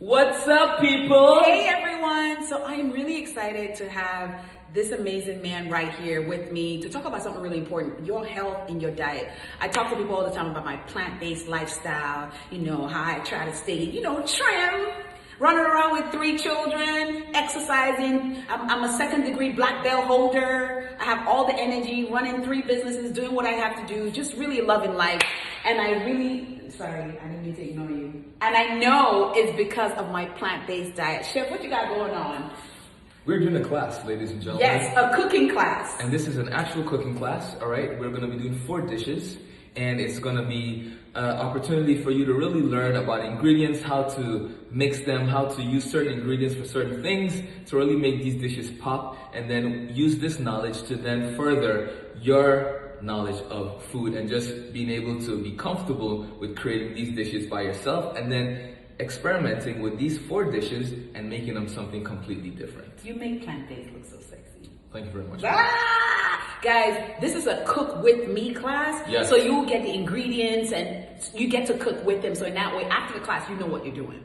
What's up, people? Hey everyone! So I am really excited to have this amazing man right here with me to talk about something really important, your health and your diet. I talk to people all the time about my plant-based lifestyle, how I try to stay, trim, running around with 3 children, exercising. I'm a 2nd degree black belt holder. I have all the energy, running 3 businesses, doing what I have to do, just really loving life. And sorry, I didn't mean to ignore you. And I know it's because of my plant-based diet. Chef, what you got going on? We're doing a class, ladies and gentlemen. Yes, a cooking class. And this is an actual cooking class, all right? We're going to be doing 4 dishes, and it's going to be an opportunity for you to really learn about ingredients, how to mix them, how to use certain ingredients for certain things to really make these dishes pop, and then use this knowledge to then further your knowledge of food and just being able to be comfortable with creating these dishes by yourself and then experimenting with these 4 dishes and making them something completely different. You make plant-based look so sexy. Thank you very much. Guys, this is a cook with me class. Yes. So you will get the ingredients and you get to cook with them. So in that way, after the class, you know what you're doing.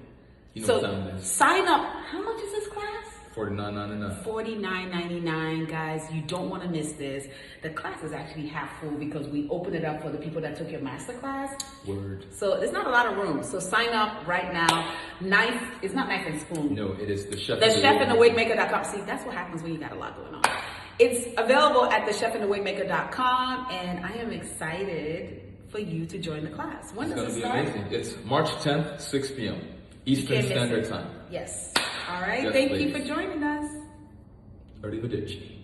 You know so what time it is. Sign up. How much is this class? $49.99. $49.99, guys. You don't want to miss this. The class is actually half full because we open it up for the people that took your Masterclass. Word. So there's not a lot of room. So sign up right now. It's not knife and spoon. No, it is the chef. The chef and the wigmaker.com. See, that's what happens when you got a lot going on. It's available at thechefandthewigmaker.com, and I am excited for you to join the class. When does it start? It's going to be amazing. It's March 10th, 6 p.m. Eastern Standard Time. Yes. All right. Yes, Thank ladies. you for joining us. Arrivederci.